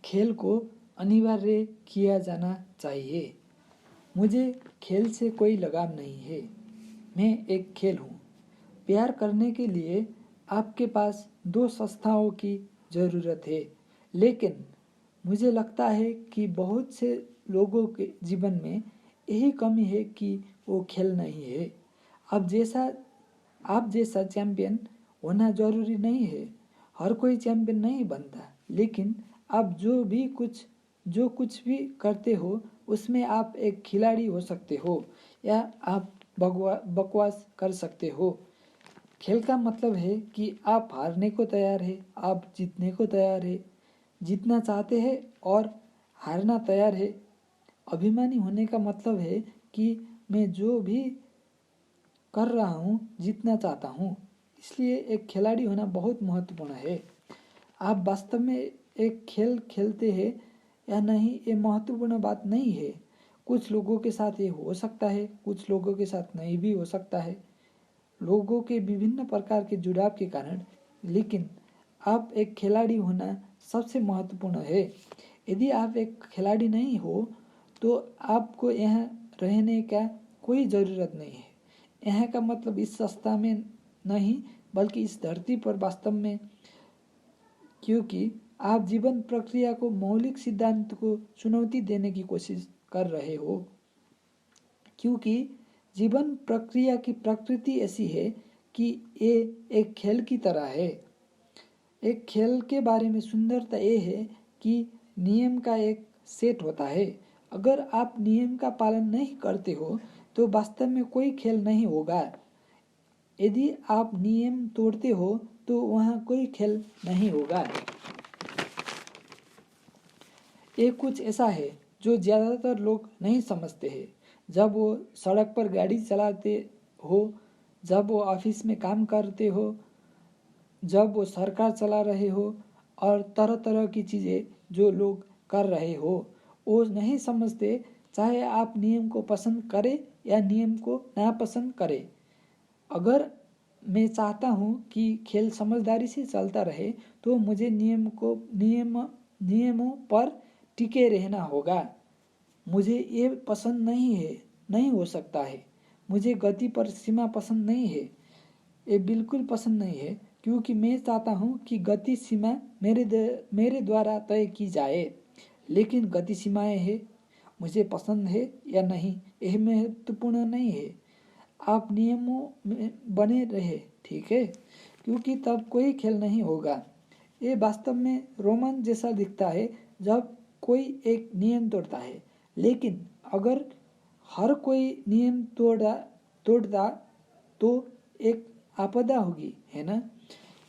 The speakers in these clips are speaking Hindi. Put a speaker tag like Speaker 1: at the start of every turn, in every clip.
Speaker 1: खेल को अनिवार्य किया जाना चाहिए। मुझे खेल से कोई लगाव नहीं है। मैं एक खेल हूँ। प्यार करने के लिए आपके पास 2 संस्थाओं की ज़रूरत है, लेकिन मुझे लगता है कि बहुत से लोगों के जीवन में यही कमी है कि वो खेल नहीं है। आप जैसा चैंपियन होना जरूरी नहीं है। हर कोई चैंपियन नहीं बनता, लेकिन आप जो कुछ भी करते हो उसमें आप एक खिलाड़ी हो सकते हो या आप बकवास कर सकते हो। खेल का मतलब है कि आप हारने को तैयार है, आप जीतने को तैयार है, जीतना चाहते हैं और हारना तैयार है। अभिमानी होने का मतलब है कि मैं जो भी कर रहा हूँ जीतना चाहता हूँ। इसलिए एक खिलाड़ी होना बहुत महत्वपूर्ण है। आप वास्तव में एक खेल खेलते हैं या नहीं, ये महत्वपूर्ण बात नहीं है। कुछ लोगों के साथ ये हो सकता है, कुछ लोगों के साथ नहीं भी हो सकता है, लोगों के विभिन्न प्रकार के जुड़ाव के कारण। लेकिन आप एक खिलाड़ी होना सबसे महत्वपूर्ण है। यदि आप एक खिलाड़ी नहीं हो तो आपको यहाँ रहने का कोई ज़रूरत नहीं है। यहाँ का मतलब इस संस्था में नहीं, बल्कि इस धरती पर वास्तव में, क्योंकि आप जीवन प्रक्रिया को मौलिक सिद्धांत को चुनौती देने की कोशिश कर रहे हो। क्योंकि जीवन प्रक्रिया की प्रकृति ऐसी है कि ये एक खेल की तरह है। एक खेल के बारे में सुंदरता ये है कि नियम का एक सेट होता है। अगर आप नियम का पालन नहीं करते हो तो वास्तव में कोई खेल नहीं होगा। यदि आप नियम तोड़ते हो तो वहाँ कोई खेल नहीं होगा। ये कुछ ऐसा है जो ज़्यादातर लोग नहीं समझते हैं। जब वो सड़क पर गाड़ी चलाते हो, जब वो ऑफिस में काम करते हो, जब वो सरकार चला रहे हो और तरह तरह की चीज़ें जो लोग कर रहे हो, वो नहीं समझते। चाहे आप नियम को पसंद करें या नियम को नापसंद करें। अगर मैं चाहता हूँ कि खेल समझदारी से चलता रहे तो मुझे नियमों पर टिके रहना होगा। मुझे ये पसंद नहीं है, नहीं हो सकता है। मुझे गति पर सीमा पसंद नहीं है, ये बिल्कुल पसंद नहीं है, क्योंकि मैं चाहता हूँ कि गति सीमा मेरे द्वारा तय की जाए। लेकिन गति सीमाएं हैं, मुझे पसंद है या नहीं यह महत्वपूर्ण नहीं है। आप नियमों में बने रहे, ठीक है, क्योंकि तब कोई खेल नहीं होगा। ये वास्तव में रोमांच जैसा दिखता है जब कोई एक नियम तोड़ता है, लेकिन अगर हर कोई नियम तोड़ता तो एक आपदा होगी, है ना।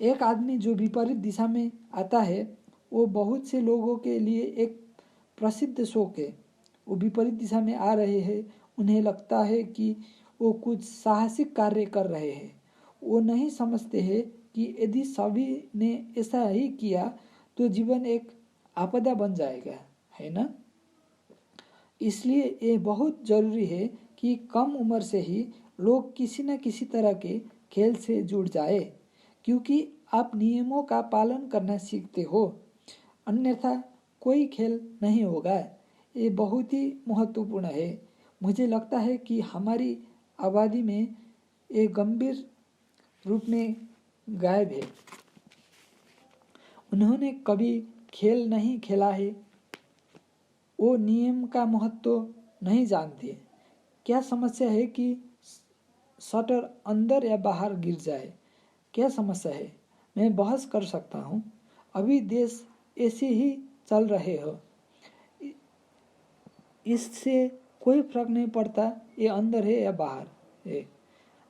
Speaker 1: एक आदमी जो विपरीत दिशा में आता है वो बहुत से लोगों के लिए एक प्रसिद्ध शौक है। वो विपरीत दिशा में आ रहे हैं, उन्हें लगता है कि वो कुछ साहसिक कार्य कर रहे हैं। वो नहीं समझते हैं कि यदि सभी ने ऐसा ही किया तो जीवन एक आपदा बन जाएगा, है ना। इसलिए ये बहुत ज़रूरी है कि कम उम्र से ही लोग किसी न किसी तरह के खेल से जुड़ जाए, क्योंकि आप नियमों का पालन करना सीखते हो, अन्यथा कोई खेल नहीं होगा। ये बहुत ही महत्वपूर्ण है। मुझे लगता है कि हमारी आबादी में ये गंभीर रूप में गायब है। उन्होंने कभी खेल नहीं खेला है, वो नियम का महत्व नहीं जानते। क्या समस्या है कि शटर अंदर या बाहर गिर जाए? क्या समस्या है? मैं बहस कर सकता हूँ। अभी देश ऐसे ही चल रहे हो, इससे कोई फर्क नहीं पड़ता ये अंदर है या बाहर है।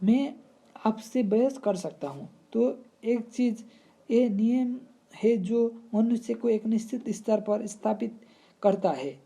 Speaker 1: मैं आपसे बहस कर सकता हूँ। तो एक चीज़ ये नियम है जो मनुष्य को एक निश्चित स्तर पर स्थापित करता है।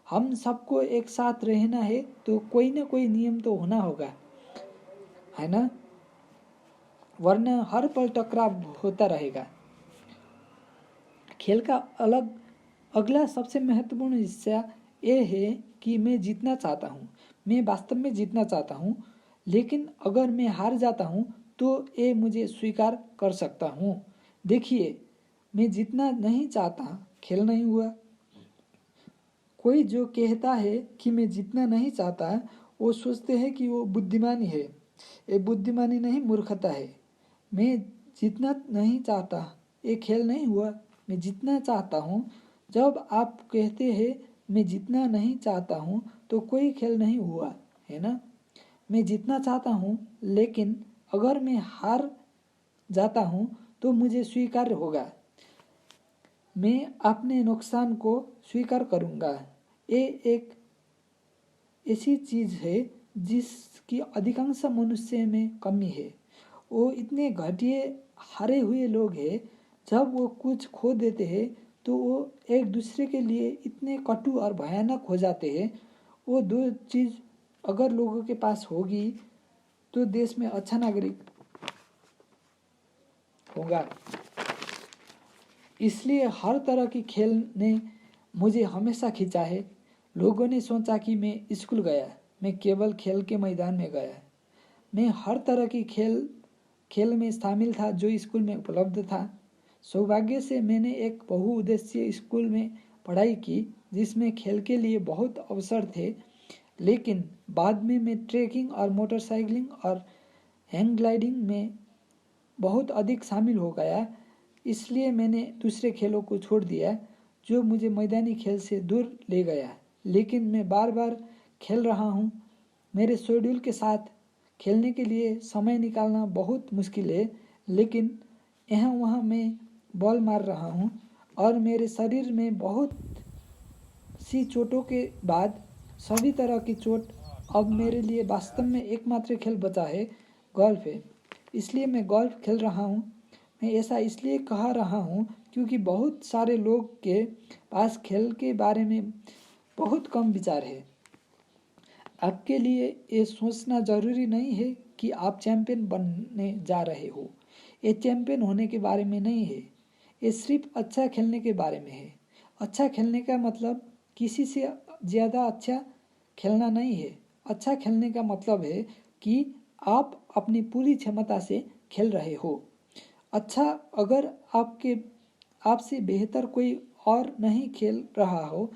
Speaker 1: हम सबको एक साथ रहना है तो कोई ना कोई नियम तो होना होगा, है ना, वरना हर पल टकराव होता रहेगा। खेल का अगला सबसे महत्वपूर्ण हिस्सा ये है कि मैं जीतना चाहता हूँ। मैं वास्तव में जीतना चाहता हूँ, लेकिन अगर मैं हार जाता हूँ तो ये मुझे स्वीकार कर सकता हूँ। देखिए, मैं जीतना नहीं चाहता, खेल नहीं हुआ। कोई जो कहता है कि मैं जीतना नहीं चाहता, वो सोचते हैं कि वो बुद्धिमानी है। ये बुद्धिमानी नहीं, मूर्खता है। मैं जीतना नहीं चाहता, ये खेल नहीं हुआ। मैं जीतना चाहता हूँ। जब आप कहते हैं मैं जीतना नहीं चाहता हूँ, तो कोई खेल नहीं हुआ, है ना। मैं जीतना चाहता हूँ, लेकिन अगर मैं हार जाता हूँ तो मुझे स्वीकार होगा। मैं अपने नुकसान को स्वीकार करूँगा। ये एक ऐसी चीज़ है जिसकी अधिकांश मनुष्य में कमी है। वो इतने घटिया हारे हुए लोग हैं, जब वो कुछ खो देते हैं तो वो एक दूसरे के लिए इतने कटु और भयानक हो जाते हैं। वो दो चीज़ अगर लोगों के पास होगी तो देश में अच्छा नागरिक होगा। इसलिए हर तरह की खेल ने मुझे हमेशा खींचा है। लोगों ने सोचा कि मैं स्कूल गया, मैं केवल खेल के मैदान में गया। मैं हर तरह की खेल में शामिल था जो स्कूल में उपलब्ध था। सौभाग्य से मैंने एक बहुउद्देशीय स्कूल में पढ़ाई की जिसमें खेल के लिए बहुत अवसर थे। लेकिन बाद में मैं ट्रैकिंग और मोटरसाइकिलिंग और हैंग ग्लाइडिंग में बहुत अधिक शामिल हो गया। इसलिए मैंने दूसरे खेलों को छोड़ दिया जो मुझे मैदानी खेल से दूर ले गया। लेकिन मैं बार बार खेल रहा हूँ। मेरे शेड्यूल के साथ खेलने के लिए समय निकालना बहुत मुश्किल है, लेकिन यहाँ वहाँ मैं बॉल मार रहा हूँ और मेरे शरीर में बहुत सी चोटों के बाद सभी तरह की चोट, अब मेरे लिए वास्तव में एकमात्र खेल बचा है, गोल्फ है। इसलिए मैं गोल्फ खेल रहा हूँ। मैं ऐसा इसलिए कह रहा हूँ क्योंकि बहुत सारे लोग के पास खेल के बारे में बहुत कम विचार है। आपके लिए ये सोचना जरूरी नहीं है कि आप चैंपियन बनने जा रहे हो। ये चैंपियन होने के बारे में नहीं है, ये सिर्फ अच्छा खेलने के बारे में है। अच्छा खेलने का मतलब किसी से ज़्यादा अच्छा खेलना नहीं है। अच्छा खेलने का मतलब है कि आप अपनी पूरी क्षमता से खेल रहे हो। अच्छा, अगर आपसे बेहतर कोई और नहीं खेल रहा हो,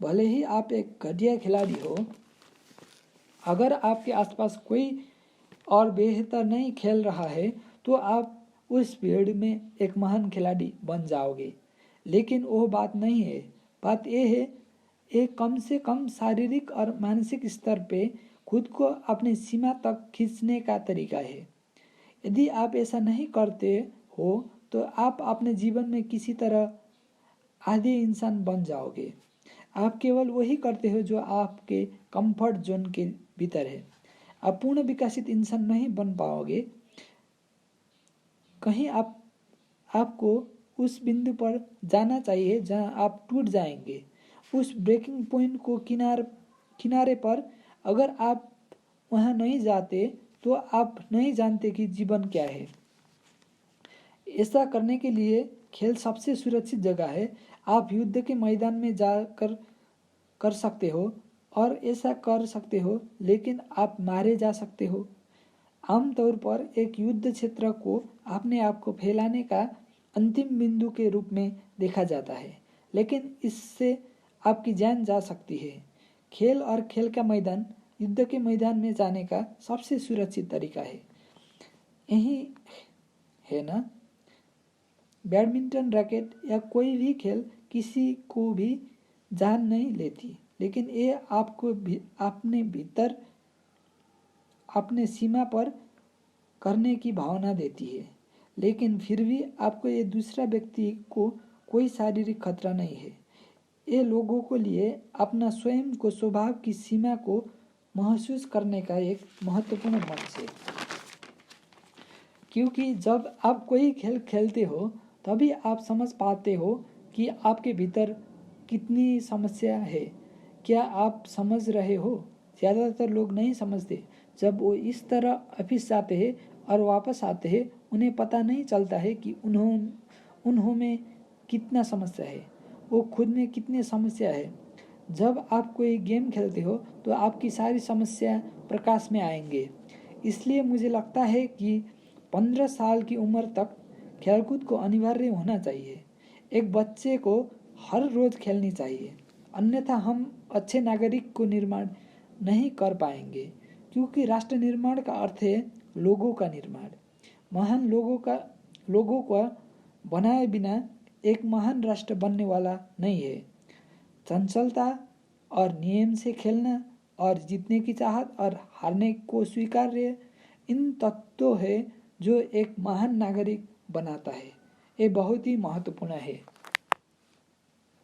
Speaker 1: भले ही आप एक घटिया खिलाड़ी हो, अगर आपके आसपास कोई और बेहतर नहीं खेल रहा है तो आप उस भीड़ में एक महान खिलाड़ी बन जाओगे। लेकिन वो बात नहीं है। बात यह है, एक कम से कम शारीरिक और मानसिक स्तर पे खुद को अपनी सीमा तक खींचने का तरीका है। यदि आप ऐसा नहीं करते हो तो आप अपने जीवन में किसी तरह आधे इंसान बन जाओगे। आप केवल वही करते हो जो आपके कंफर्ट जोन के भीतर है। आप पूर्ण विकसित इंसान नहीं बन पाओगे। कहीं आपको उस बिंदु पर जाना चाहिए जहां आप टूट जाएंगे। उस ब्रेकिंग पॉइंट को किनारे पर अगर आप वहां नहीं जाते तो आप नहीं जानते कि जीवन क्या है। ऐसा करने के लिए खेल सबसे सुरक्षित जगह है। आप युद्ध के मैदान में जाकर कर सकते हो और ऐसा कर सकते हो, लेकिन आप मारे जा सकते हो। आमतौर पर एक युद्ध क्षेत्र को अपने आप को फैलाने का अंतिम बिंदु के रूप में देखा जाता है, लेकिन इससे आपकी जान जा सकती है। खेल और खेल का मैदान युद्ध के मैदान में जाने का सबसे सुरक्षित तरीका है। यही है ना। बैडमिंटन रैकेट या कोई भी खेल किसी को भी जान नहीं लेती, लेकिन ये आपको अपने भीतर अपने सीमा पर करने की भावना देती है। लेकिन फिर भी आपको ये दूसरा व्यक्ति को कोई शारीरिक खतरा नहीं है। ये लोगों के लिए अपना स्वयं को स्वभाव की सीमा को महसूस करने का एक महत्वपूर्ण मंच है। क्योंकि जब आप कोई खेल खेलते हो तभी आप समझ पाते हो कि आपके भीतर कितनी समस्या है। क्या आप समझ रहे हो? ज़्यादातर लोग नहीं समझते। जब वो इस तरह ऑफिस जाते हैं और वापस आते हैं, उन्हें पता नहीं चलता है कि उन्हों में कितना समस्या है, वो खुद में कितनी समस्या है। जब आप कोई गेम खेलते हो तो आपकी सारी समस्या प्रकाश में आएंगे। इसलिए मुझे लगता है कि 15 साल की उम्र तक खेलकूद को अनिवार्य होना चाहिए। एक बच्चे को हर रोज़ खेलनी चाहिए। अन्यथा हम अच्छे नागरिक को निर्माण नहीं कर पाएंगे, क्योंकि राष्ट्र निर्माण का अर्थ है लोगों का निर्माण। महान लोगों का बनाए बिना एक महान राष्ट्र बनने वाला नहीं है। चंचलता और नियम से खेलना और जीतने की चाहत और हारने को स्वीकार्य, इन तत्वों है जो एक महान नागरिक बनाता है। ये बहुत ही महत्वपूर्ण है।